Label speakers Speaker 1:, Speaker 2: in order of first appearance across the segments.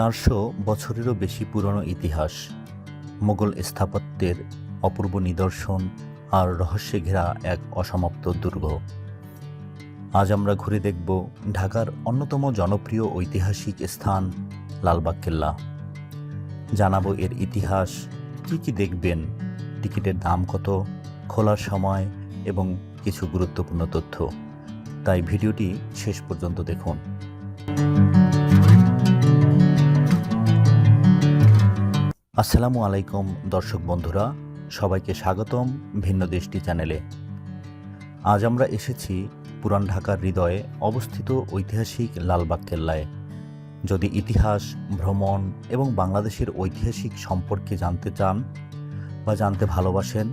Speaker 1: 400 বছরেরও বেশি পুরনো ইতিহাস, মোগল স্থাপত্যের অপূর্ব নিদর্শন আর রহস্যে ঘেরা এক অসমাপ্ত দুর্গ। আজ আমরা ঘুরে দেখব ঢাকার অন্যতম জনপ্রিয় ঐতিহাসিক স্থান লালবাগ কেল্লা। জানাবো এর ইতিহাস, কি কি দেখবেন, টিকিটের দাম কত, খোলার সময় এবং কিছু গুরুত্বপূর্ণ তথ্য। তাই ভিডিওটি শেষ পর্যন্ত দেখুন। আসসালামু আলাইকুম দর্শক বন্ধুরা, সবাইকে স্বাগতম ভিন্ন দেশটি চ্যানেলে। আজ আমরা এসেছি পুরান ঢাকার হৃদয়ে অবস্থিত ঐতিহাসিক লালবাগ কেল্লায়। যদি ইতিহাস, ভ্রমণ এবং বাংলাদেশের ঐতিহাসিক সম্পর্কে জানতে চান বা জানতে ভালোবাসেন,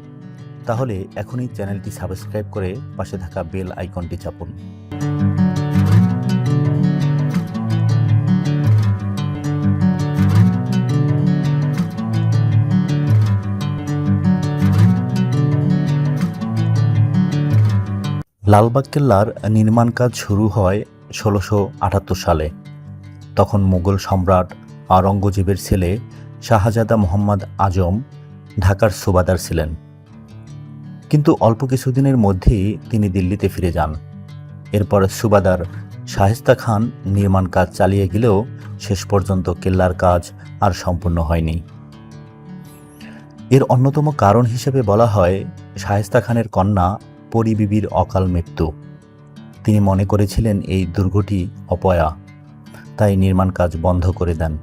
Speaker 1: তাহলে এখনই চ্যানেলটি সাবস্ক্রাইব করে পাশে থাকা বেল আইকনটি চাপুন। লালবাগ কেল্লার নির্মাণ কাজ শুরু হয় 1678 সালে। তখন মুঘল সম্রাট আওরঙ্গজেবের ছেলে শাহজাদা মোহাম্মদ আজম ঢাকার সুবাদার ছিলেন, কিন্তু অল্প কিছুদিনের মধ্যেই তিনি দিল্লিতে ফিরে যান। এরপর সুবাদার শায়েস্তা খান নির্মাণ কাজ চালিয়ে গেলেও শেষ পর্যন্ত কেল্লার কাজ আর সম্পূর্ণ হয়নি। এর অন্যতম কারণ হিসেবে বলা হয় শায়েস্তা খানের কন্যা পরী বিবির অকাল মৃত্যু। তিনি মনে করেছিলেন এই দুর্গটি অপয়া, তাই নির্মাণ কাজ বন্ধ করে দেন।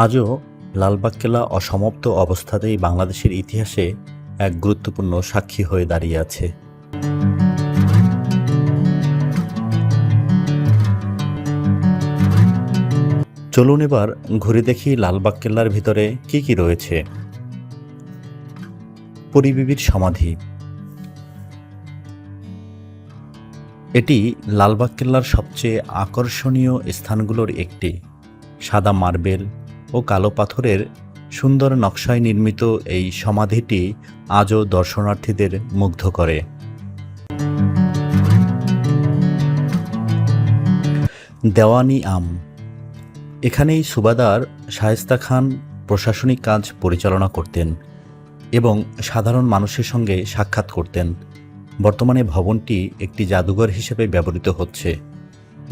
Speaker 1: আজও লালবাগ কেল্লা অসমাপ্ত অবস্থাতেই বাংলাদেশের ইতিহাসে এক গুরুত্বপূর্ণ সাক্ষী হয়ে দাঁড়িয়ে আছে। চলুন এবার ঘুরে দেখি লালবাগ কেল্লার ভিতরে কি কি রয়েছে। পরী বিবির সমাধি। এটি লালবাগ কেল্লার সবচেয়ে আকর্ষণীয় স্থানগুলোর একটি। সাদা মার্বেল ও কালো পাথরের সুন্দর নকশায় নির্মিত এই সমাধিটি আজও দর্শনার্থীদের মুগ্ধ করে। দেওয়ানি আম। এখানেই সুবাদার শায়েস্তা খান প্রশাসনিক কাজ পরিচালনা করতেন এবং সাধারণ মানুষের সঙ্গে সাক্ষাৎ করতেন। বর্তমানে ভবনটি একটি জাদুঘর হিসেবে ব্যবহৃত হচ্ছে,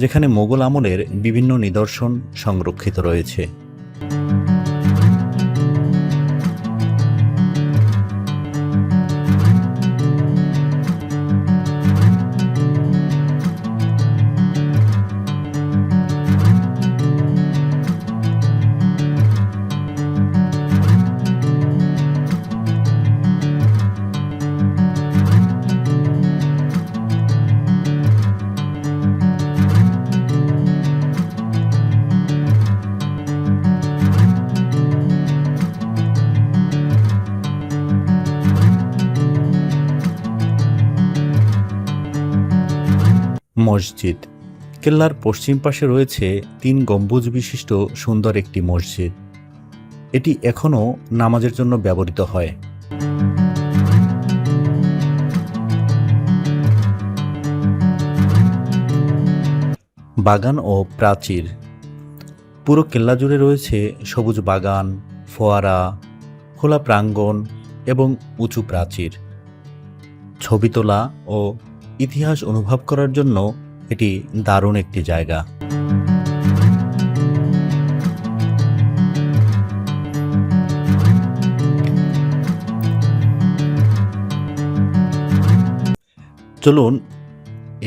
Speaker 1: যেখানে মোগল আমলের বিভিন্ন নিদর্শন সংরক্ষিত রয়েছে। মসজিদ। কেল্লার পশ্চিম পাশে রয়েছে 3 গম্বুজ বিশিষ্ট সুন্দর একটি মসজিদ। এটি এখনও নামাজের জন্য ব্যবহৃত হয়। বাগান ও প্রাচীর। পুরো কেল্লা জুড়ে রয়েছে সবুজ বাগান, ফোয়ারা, খোলা প্রাঙ্গণ এবং উঁচু প্রাচীর। ছবি তোলা ও ইতিহাস অনুভব করার জন্য এটি দারুণ একটি জায়গা। চলুন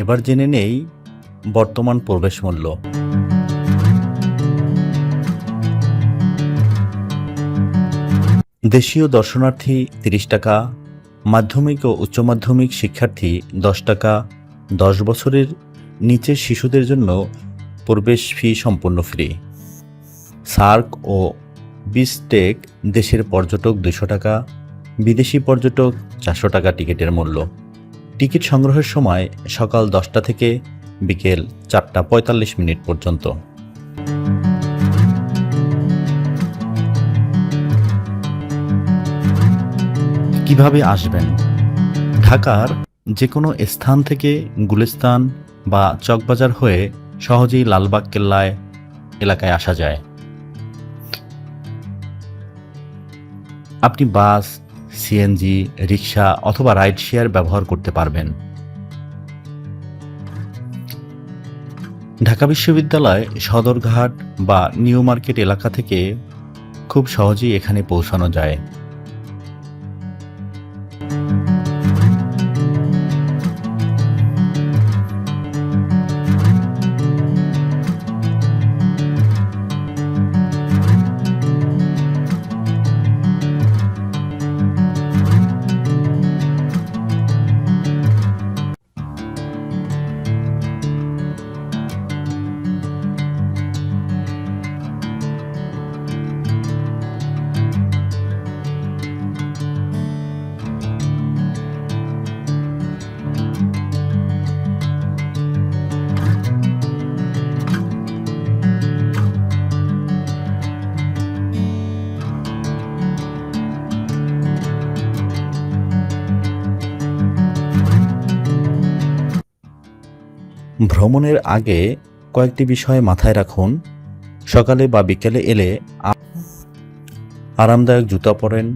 Speaker 1: এবার জেনে নেই বর্তমান প্রবেশ মূল্য। দেশীয় দর্শনার্থী 30 টাকা, মাধ্যমিক ও উচ্চ মাধ্যমিক শিক্ষার্থী 10 টাকা, 10 বছরের নিচের শিশুদের জন্য প্রবেশ ফি সম্পূর্ণ ফ্রি। সার্ক ও বিসটেক দেশের পর্যটক 200 টাকা, বিদেশি পর্যটক 400 টাকা টিকিটের মূল্য। টিকিট সংগ্রহের সময় সকাল 10টা থেকে বিকেল 4:45 পর্যন্ত। কিভাবে আসবেন? ঢাকার যে কোনো স্থান থেকে গুলিস্তান বা চকবাজার হয়ে সহজেই লালবাগ কেল্লায় এলাকায় আসা যায়। আপনি বাস, সিএনজি, রিক্সা অথবা রাইড শেয়ার ব্যবহার করতে পারবেন। ঢাকা বিশ্ববিদ্যালয় সদরঘাট বা নিউ মার্কেট এলাকা থেকে খুব সহজেই এখানে পৌঁছানো যায়। ভ্রমণের আগে কয়েকটি বিষয় মাথায় রাখুন। সকালে বা বিকেলে এলে আরামদায়ক জুতা পরেন,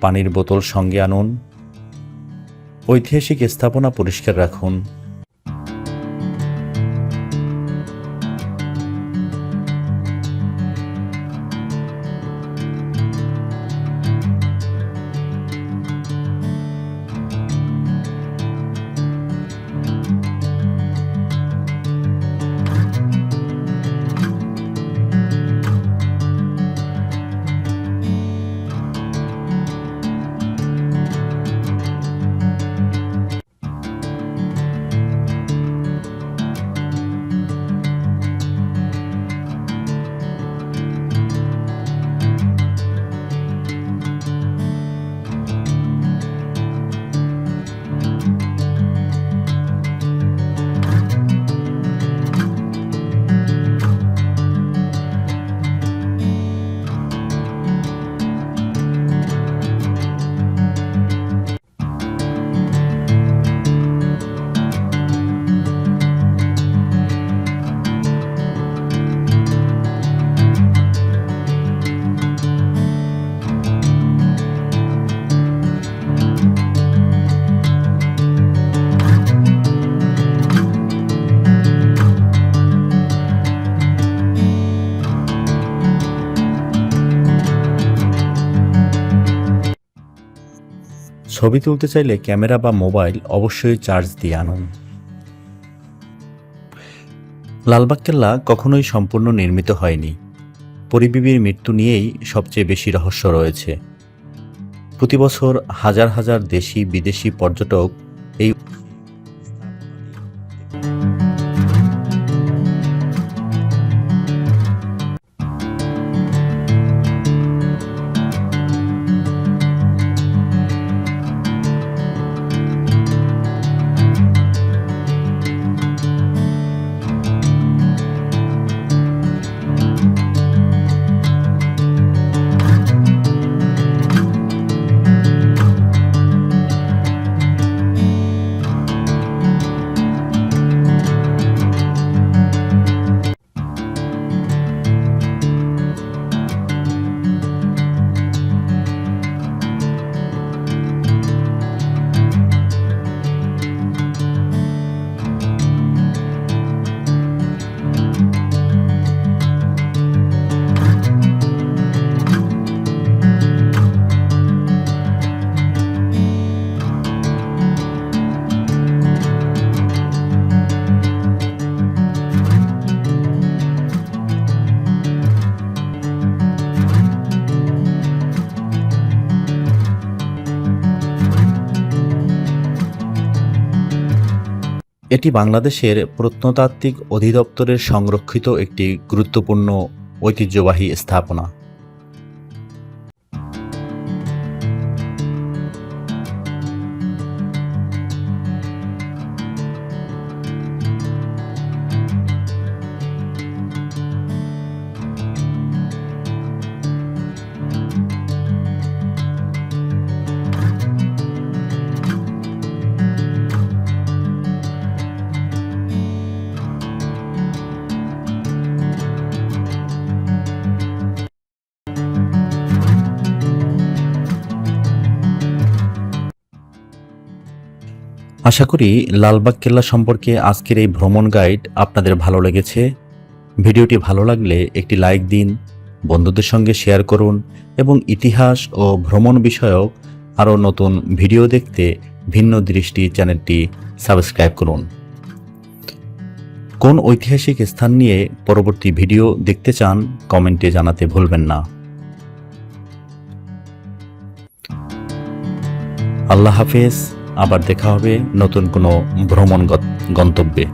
Speaker 1: পানির বোতল সঙ্গে আনুন, ঐতিহাসিক স্থাপনা পরিষ্কার রাখুন। ছবি তুলতে চাইলে ক্যামেরা বা মোবাইল অবশ্যই চার্জ দিয়ে আনুন। লালবাগ কেল্লা কখনোই সম্পূর্ণ নির্মিত হয়নি। পরিবিবির মৃত্যু নিয়েই সবচেয়ে বেশি রহস্য রয়েছে। প্রতি বছর হাজার হাজার দেশি বিদেশি পর্যটক এই এটি বাংলাদেশের প্রত্নতাত্ত্বিক অধিদপ্তরের সংরক্ষিত একটি গুরুত্বপূর্ণ ঐতিহ্যবাহী স্থাপনা। আশা করি লালবাগ কেল্লা সম্পর্কে আজকের এই ভ্রমণ গাইড আপনাদের ভালো লেগেছে। ভিডিওটি ভালো লাগলে একটি লাইক দিন, বন্ধুদের সঙ্গে শেয়ার করুন এবং ইতিহাস ও ভ্রমণ বিষয়ক আরও নতুন ভিডিও দেখতে ভিন্ন দৃষ্টি চ্যানেলটি সাবস্ক্রাইব করুন। কোন ঐতিহাসিক স্থান নিয়ে পরবর্তী ভিডিও দেখতে চান কমেন্টে জানাতে ভুলবেন না। আল্লাহ হাফেজ। আবার দেখা হবে নতুন কোনো ভ্রমণ গন্তব্যে।